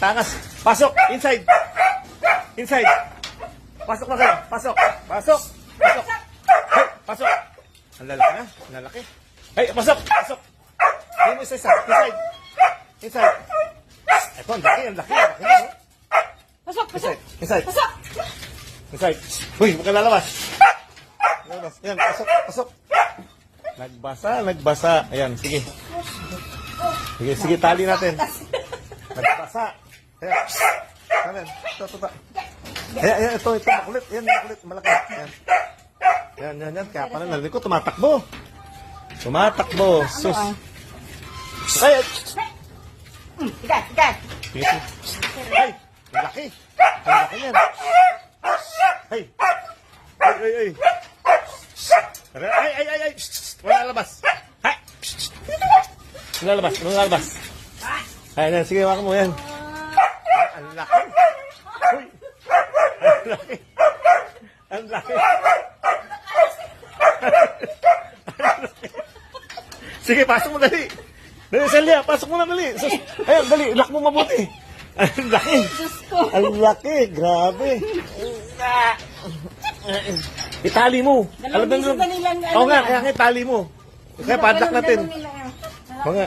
Takas. Pasok. Inside. Inside. Pasok na kayo. Pasok. Pasok. Pasok. Hey, pasok. Ang lalaki na. Ang lalaki. Hey, pasok. Pasok. Hey, mo isa. Inside. Inside. Ito, ang laki. Ang laki. Ang laki na, no? Pasok, pasok. Inside. Pasok. Inside. Uy, huwag ka lalabas. Lalabas. Ayan, pasok. Pasok. Nagbasa. Nagbasa. Ayan, sige. Sige, sige, tali natin. Nagbasa. Ayan. Ayan. Ito. Ayan, ito. Makulit. Ayan, makulit. Malaki. Ayan. Yan. Kaya pala narinig ko, tumatakbo. Tumatakbo. Sus. Ay! Tigas. Sige. Ay! Ang laki. Ang laki yan. Ay! Ay! Ay! Wala labas. Hay! Wala labas. Ay, sige, waka mo yan. Ang laki. Uy! Ang laki. Ang laki. Sige, pasok mo dali. Dali, Celia, pasok mo na dali. Ayan, dali, lock mo mabuti. Ang laki. Ang laki, grabe. Itali mo. Dalawang bisis na nilang, Oo nga, kaya itali mo. Kaya padlock natin. Oo nga.